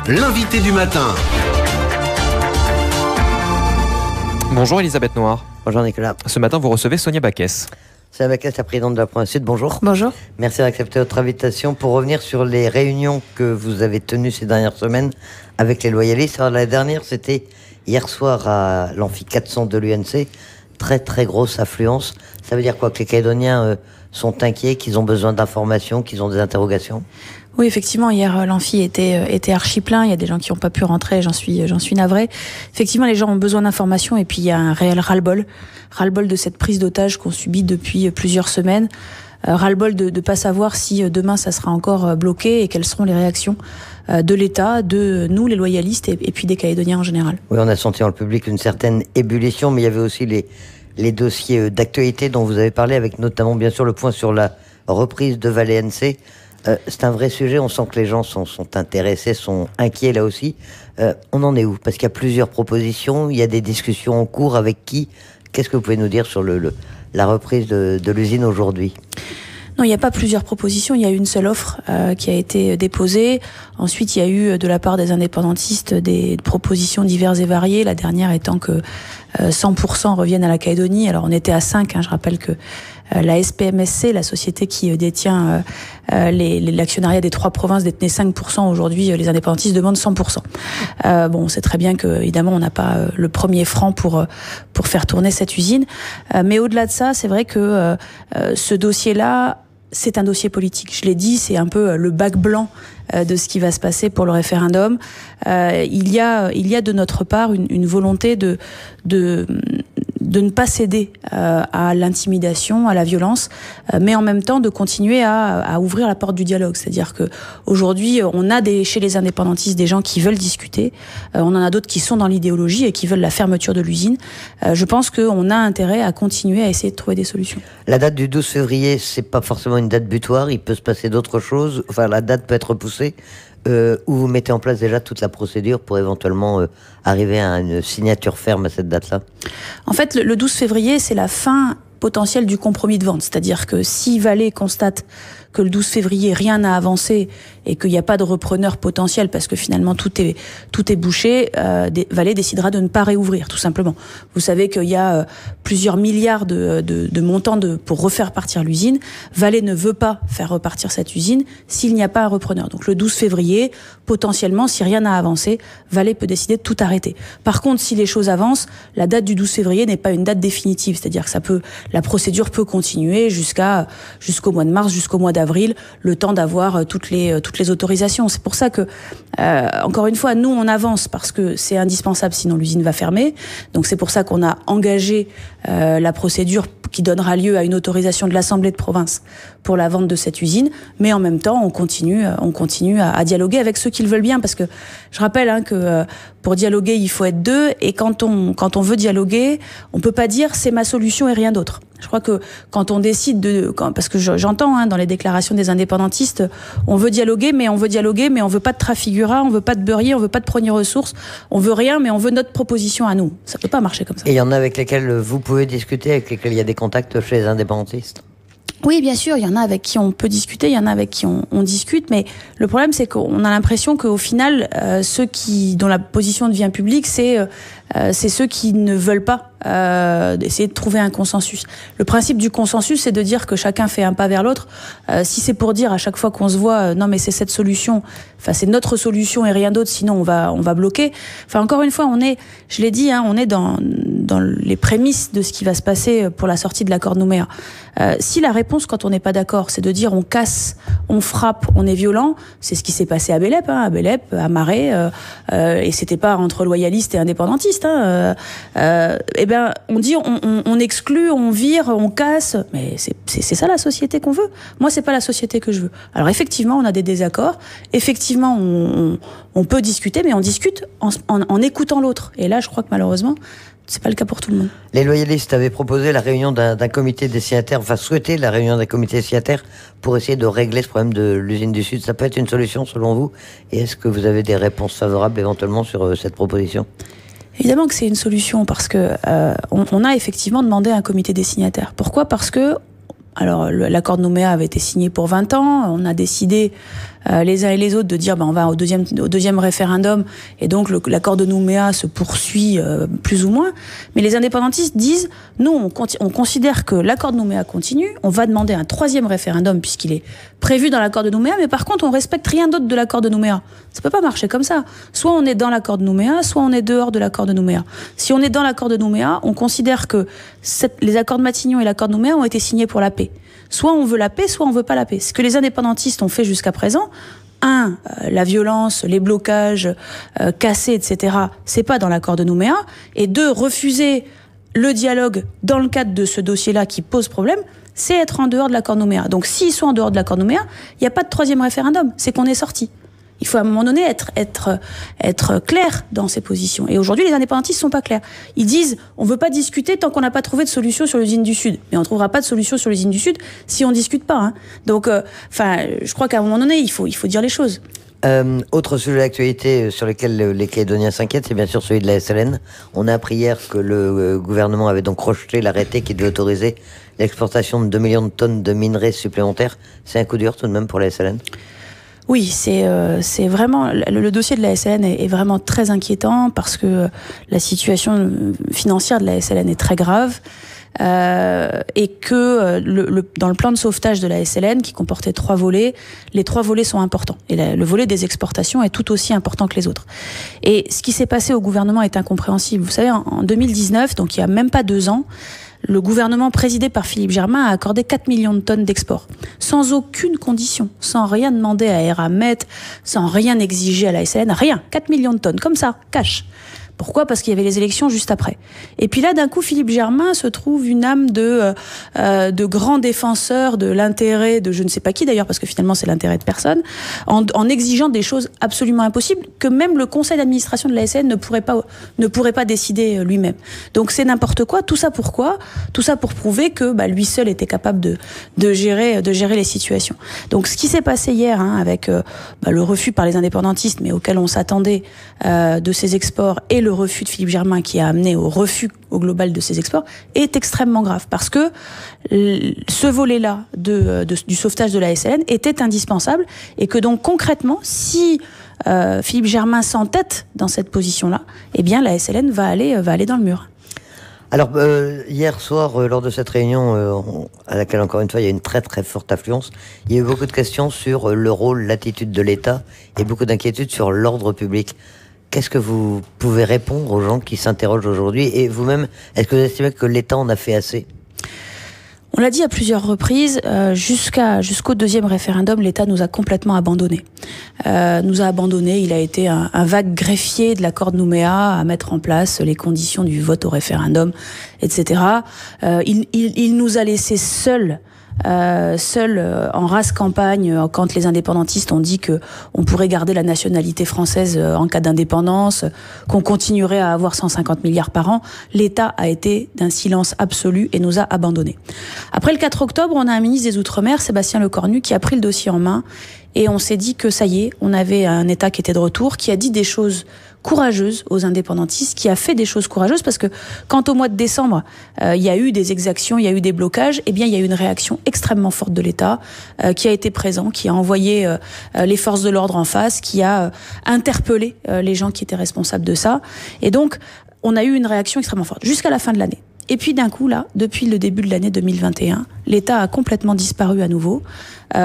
l'invité du matin. Bonjour Elisabeth Noir. Bonjour Nicolas. Ce matin, vous recevez Sonia Baquès. Sonia Baquès, la présidente de la province Sud, bonjour. Bonjour. Merci d'accepter notre invitation pour revenir sur les réunions que vous avez tenues ces dernières semaines avec les loyalistes. Alors, la dernière, c'était hier soir à l'amphi 400 de l'UNC. Très très grosse affluence. Ça veut dire quoi? Que les Calédoniens sont inquiets, qu'ils ont besoin d'informations, qu'ils ont des interrogations? Oui, effectivement, hier, l'amphi était archi plein. Il y a des gens qui n'ont pas pu rentrer, j'en suis navrée. Effectivement, les gens ont besoin d'informations et puis il y a un réel ras-le-bol. Ras-le-bol de cette prise d'otage qu'on subit depuis plusieurs semaines. Ras-le-bol de ne pas savoir si demain ça sera encore bloqué et quelles seront les réactions de l'État, de nous, les loyalistes, et puis des Calédoniens en général. Oui, on a senti dans le public une certaine ébullition, mais il y avait aussi les dossiers d'actualité dont vous avez parlé, avec notamment bien sûr le point sur la reprise de Valais NC. C'est un vrai sujet, on sent que les gens sont intéressés, sont inquiets là aussi. On en est où? Parce qu'il y a plusieurs propositions, il y a des discussions en cours avec qui? Qu'est-ce que vous pouvez nous dire sur la reprise de l'usine aujourd'hui? Non, il n'y a pas plusieurs propositions, il y a une seule offre qui a été déposée. Ensuite, il y a eu de la part des indépendantistes des propositions diverses et variées, la dernière étant que 100% reviennent à la Calédonie. Alors on était à 5, je rappelle que la SPMSC, la société qui détient l'actionnariat des 3 provinces, détenait 5%. Aujourd'hui, les indépendantistes demandent 100%. Bon, on sait très bien que, évidemment, on n'a pas le premier franc pour faire tourner cette usine. Mais au-delà de ça, c'est vrai que ce dossier-là, c'est un dossier politique. Je l'ai dit, c'est un peu le bac blanc de ce qui va se passer pour le référendum. Il y a de notre part une volonté de ne pas céder à l'intimidation, à la violence, mais en même temps de continuer à ouvrir la porte du dialogue. C'est-à-dire que aujourd'hui, on a chez les indépendantistes des gens qui veulent discuter, on en a d'autres qui sont dans l'idéologie et qui veulent la fermeture de l'usine. Je pense qu'on a intérêt à continuer à essayer de trouver des solutions. La date du 12 février, c'est pas forcément une date butoir, il peut se passer d'autres choses, enfin la date peut être repoussée. Où vous mettez en place déjà toute la procédure pour éventuellement arriver à une signature ferme à cette date-là? En fait, le 12 février, c'est la fin potentielle du compromis de vente. C'est-à-dire que si Valais constate que le 12 février, rien n'a avancé et qu'il n'y a pas de repreneur potentiel parce que finalement tout est bouché, Valais décidera de ne pas réouvrir, tout simplement. Vous savez qu'il y a plusieurs milliards de montants pour refaire partir l'usine. Valais ne veut pas faire repartir cette usine s'il n'y a pas un repreneur. Donc le 12 février, potentiellement, si rien n'a avancé, Valais peut décider de tout arrêter. Par contre, si les choses avancent, la date du 12 février n'est pas une date définitive. C'est-à-dire que la procédure peut continuer jusqu'au mois de mars, jusqu'au mois d'avril, le temps d'avoir toutes les autorisations. C'est pour ça que, encore une fois, nous, on avance parce que c'est indispensable, sinon l'usine va fermer. Donc c'est pour ça qu'on a engagé la procédure qui donnera lieu à une autorisation de l'Assemblée de province pour la vente de cette usine. Mais en même temps, on continue à dialoguer avec ceux qui le veulent bien. Parce que je rappelle que pour dialoguer, il faut être deux. Et quand on veut dialoguer, on peut pas dire c'est ma solution et rien d'autre. Je crois que quand on décide parce que j'entends dans les déclarations des indépendantistes, on veut dialoguer, mais on veut pas de Trafigura, on veut pas de Beurrier, on veut pas de Premier Ressources, on veut rien, mais on veut notre proposition à nous. Ça peut pas marcher comme ça. Et il y en a avec lesquels vous pouvez discuter, avec lesquels il y a des contacts chez les indépendantistes? Oui, bien sûr, il y en a avec qui on peut discuter, il y en a avec qui on discute, mais le problème c'est qu'on a l'impression qu'au final, ceux dont la position devient publique, c'est ceux qui ne veulent pas essayer de trouver un consensus. Le principe du consensus, c'est de dire que chacun fait un pas vers l'autre. Si c'est pour dire à chaque fois qu'on se voit, non mais c'est cette solution, enfin c'est notre solution et rien d'autre, sinon on va bloquer. Enfin encore une fois, je l'ai dit, on est dans les prémices de ce qui va se passer pour la sortie de l'accord de Nouméa. Si la réponse, quand on n'est pas d'accord, c'est de dire on casse, on frappe, on est violent, c'est ce qui s'est passé à Bélep, à Marais, et c'était pas entre loyalistes et indépendantistes. On dit on exclut, on vire, on casse, mais c'est ça la société qu'on veut. Moi, c'est pas la société que je veux. Alors effectivement, on a des désaccords. Effectivement, on peut discuter, mais on discute en écoutant l'autre. Et là, je crois que malheureusement, c'est pas le cas pour tout le monde. Les loyalistes avaient proposé la réunion d'un comité destinataire, enfin souhaité la réunion d'un comité destinataire pour essayer de régler ce problème de l'usine du Sud. Ça peut être une solution selon vous? Et est-ce que vous avez des réponses favorables éventuellement sur cette proposition? Évidemment que c'est une solution parce que on a effectivement demandé un comité des signataires. Pourquoi ? Parce que l'accord de Nouméa avait été signé pour 20 ans. On a décidé les uns et les autres de dire on va au deuxième référendum et donc l'accord de Nouméa se poursuit plus ou moins. Mais les indépendantistes disent nous on considère que l'accord de Nouméa continue, on va demander un 3e référendum puisqu'il est prévu dans l'accord de Nouméa, mais par contre on respecte rien d'autre de l'accord de Nouméa. Ça peut pas marcher comme ça. Soit on est dans l'accord de Nouméa, soit on est dehors de l'accord de Nouméa. Si on est dans l'accord de Nouméa, on considère que les accords de Matignon et l'accord de Nouméa ont été signés pour la paix. Soit on veut la paix, soit on veut pas la paix. Ce que les indépendantistes ont fait jusqu'à présent, la violence, les blocages, cassés, etc., c'est pas dans l'accord de Nouméa. Et 2, refuser le dialogue dans le cadre de ce dossier-là qui pose problème, c'est être en dehors de l'accord de Nouméa. Donc s'ils sont en dehors de l'accord de Nouméa, il n'y a pas de 3e référendum, c'est qu'on est sorti. Il faut à un moment donné être clair dans ses positions. Et aujourd'hui, les indépendantistes sont pas clairs. Ils disent, on veut pas discuter tant qu'on n'a pas trouvé de solution sur l'usine du Sud. Mais on trouvera pas de solution sur l'usine du Sud si on discute pas, hein. Donc, je crois qu'à un moment donné, il faut dire les choses. Autre sujet d'actualité sur lequel les Calédoniens s'inquiètent, c'est bien sûr celui de la SLN. On a appris hier que le gouvernement avait donc rejeté l'arrêté qui devait autoriser l'exportation de 2 millions de tonnes de minerais supplémentaires. C'est un coup dur tout de même pour la SLN. Oui, c'est vraiment le dossier de la SLN est vraiment très inquiétant parce que la situation financière de la SLN est très grave. Et que dans le plan de sauvetage de la SLN, qui comportait 3 volets, les 3 volets sont importants. Et le volet des exportations est tout aussi important que les autres. Et ce qui s'est passé au gouvernement est incompréhensible. Vous savez, en 2019, donc il y a même pas 2 ans, le gouvernement présidé par Philippe Germain a accordé 4 millions de tonnes d'export, sans aucune condition, sans rien demander à Eramet, sans rien exiger à la SLN, rien, 4 millions de tonnes, comme ça, cash. Pourquoi ? Parce qu'il y avait les élections juste après. Et puis là, d'un coup, Philippe Germain se trouve une âme de grand défenseur de l'intérêt de je ne sais pas qui d'ailleurs, parce que finalement c'est l'intérêt de personne, en exigeant des choses absolument impossibles que même le conseil d'administration de la SN ne pourrait pas décider lui-même. Donc c'est n'importe quoi. Tout ça pourquoi ? Tout ça pour prouver que lui seul était capable de gérer les situations. Donc ce qui s'est passé hier, avec le refus par les indépendantistes, mais auquel on s'attendait de ces exports, et le refus de Philippe Germain qui a amené au refus au global de ces exports, est extrêmement grave parce que ce volet-là du sauvetage de la SLN était indispensable et que donc concrètement, si Philippe Germain s'entête dans cette position-là, eh bien la SLN va aller dans le mur. Alors, hier soir, lors de cette réunion, à laquelle, encore une fois, il y a une très très forte affluence, il y a eu beaucoup de questions sur le rôle, l'attitude de l'État et beaucoup d'inquiétudes sur l'ordre public. Qu'est-ce que vous pouvez répondre aux gens qui s'interrogent aujourd'hui ? Et vous-même, est-ce que vous estimez que l'État en a fait assez ? On l'a dit à plusieurs reprises, jusqu'au 2e référendum, l'État nous a complètement abandonnés. Il a été un vague greffier de l'accord de Nouméa à mettre en place les conditions du vote au référendum, etc. Il nous a laissés seuls en race campagne quand les indépendantistes ont dit que on pourrait garder la nationalité française en cas d'indépendance, qu'on continuerait à avoir 150 milliards par an. L'État a été d'un silence absolu et nous a abandonnés. Après le 4 octobre, on a un ministre des Outre-mer, Sébastien Lecornu, qui a pris le dossier en main et on s'est dit que ça y est, on avait un État qui était de retour, qui a dit des choses courageuse aux indépendantistes, qui a fait des choses courageuses, parce que quand au mois de décembre, il y a eu des exactions, il y a eu des blocages, eh bien il y a eu une réaction extrêmement forte de l'État, qui a été présent, qui a envoyé les forces de l'ordre en face, qui a interpellé les gens qui étaient responsables de ça. Et donc, on a eu une réaction extrêmement forte, jusqu'à la fin de l'année. Et puis d'un coup, là, depuis le début de l'année 2021, l'État a complètement disparu à nouveau.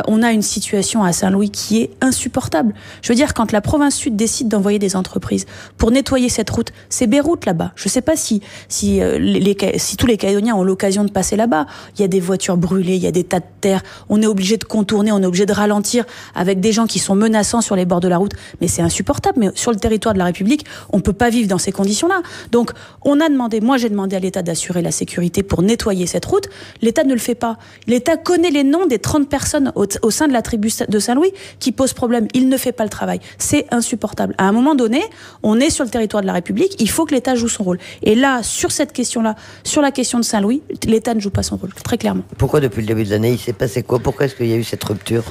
On a une situation à Saint-Louis qui est insupportable. Je veux dire, quand la province sud décide d'envoyer des entreprises pour nettoyer cette route, c'est Beyrouth là-bas. Je sais pas si tous les Calédoniens ont l'occasion de passer là-bas. Il y a des voitures brûlées, il y a des tas de terre. On est obligé de contourner, on est obligé de ralentir avec des gens qui sont menaçants sur les bords de la route. Mais c'est insupportable. Mais sur le territoire de la République, on peut pas vivre dans ces conditions-là. Donc, moi j'ai demandé à l'État d'assurer la sécurité pour nettoyer cette route. L'État ne le fait pas. L'État connaît les noms des 30 personnes au sein de la tribu de Saint-Louis qui posent problème. Il ne fait pas le travail. C'est insupportable. À un moment donné, on est sur le territoire de la République, il faut que l'État joue son rôle. Et là, sur cette question-là, sur la question de Saint-Louis, l'État ne joue pas son rôle, très clairement. Pourquoi depuis le début de l'année, il s'est passé quoi ? Pourquoi est-ce qu'il y a eu cette rupture ?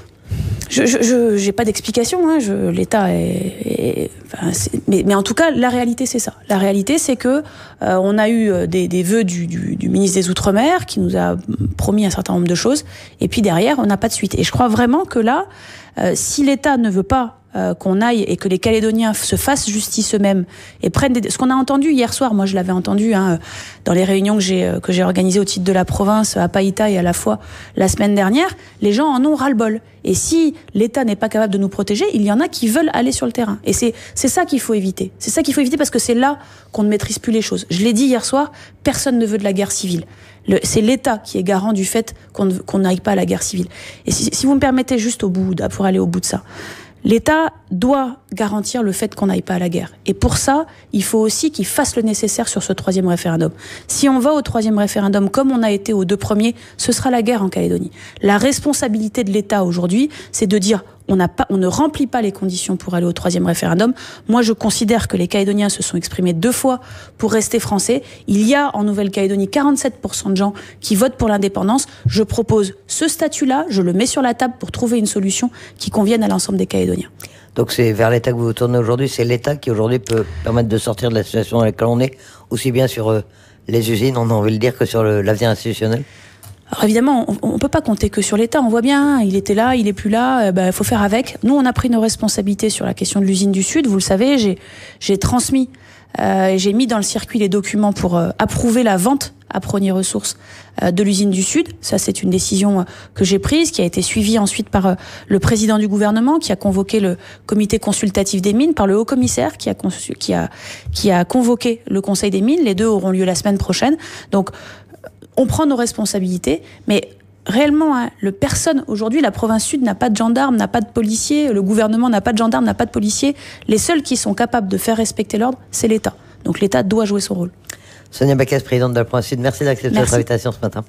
Je n'ai pas d'explication. L'État mais en tout cas, la réalité c'est ça. La réalité c'est que on a eu des vœux du ministre des Outre-mer qui nous a promis un certain nombre de choses, et puis derrière on n'a pas de suite. Et je crois vraiment que là, Si l'État ne veut pas qu'on aille et que les Calédoniens se fassent justice eux-mêmes et prennent ce qu'on a entendu hier soir, moi je l'avais entendu dans les réunions que j'ai organisées au titre de la province à Païta et à la fois la semaine dernière, les gens en ont ras-le-bol. Et si l'État n'est pas capable de nous protéger, il y en a qui veulent aller sur le terrain. Et c'est ça qu'il faut éviter. C'est ça qu'il faut éviter parce que c'est là qu'on ne maîtrise plus les choses. Je l'ai dit hier soir, personne ne veut de la guerre civile. C'est l'État qui est garant du fait qu'on n'aille pas à la guerre civile. Et si vous me permettez juste pour aller au bout de ça, l'État doit garantir le fait qu'on n'aille pas à la guerre. Et pour ça, il faut aussi qu'il fasse le nécessaire sur ce 3e référendum. Si on va au 3e référendum comme on a été aux 2 premiers, ce sera la guerre en Calédonie. La responsabilité de l'État aujourd'hui, c'est de dire on ne remplit pas les conditions pour aller au 3e référendum. Moi, je considère que les Calédoniens se sont exprimés 2 fois pour rester français. Il y a en Nouvelle-Calédonie 47% de gens qui votent pour l'indépendance. Je propose ce statut-là, je le mets sur la table pour trouver une solution qui convienne à l'ensemble des Calédoniens. Donc c'est vers l'État que vous vous tournez aujourd'hui. C'est l'État qui aujourd'hui peut permettre de sortir de la situation dans laquelle on est, aussi bien sur les usines, on a envie de le dire, que sur l'avenir institutionnel. Alors évidemment, on peut pas compter que sur l'État. On voit bien, il était là, il est plus là. Il faut faire avec. Nous, on a pris nos responsabilités sur la question de l'usine du Sud. Vous le savez, j'ai transmis, j'ai mis dans le circuit les documents pour approuver la vente à Prony Ressources de l'usine du Sud. Ça, c'est une décision que j'ai prise, qui a été suivie ensuite par le président du gouvernement, qui a convoqué le comité consultatif des mines, par le haut commissaire, qui a convoqué le conseil des mines. Les 2 auront lieu la semaine prochaine. Donc, on prend nos responsabilités, mais réellement, personne aujourd'hui, la province sud n'a pas de gendarmes, n'a pas de policiers, le gouvernement n'a pas de gendarmes, n'a pas de policiers. Les seuls qui sont capables de faire respecter l'ordre, c'est l'État. Donc l'État doit jouer son rôle. Sonia Backès, présidente de la province sud, merci d'accepter notre invitation ce matin.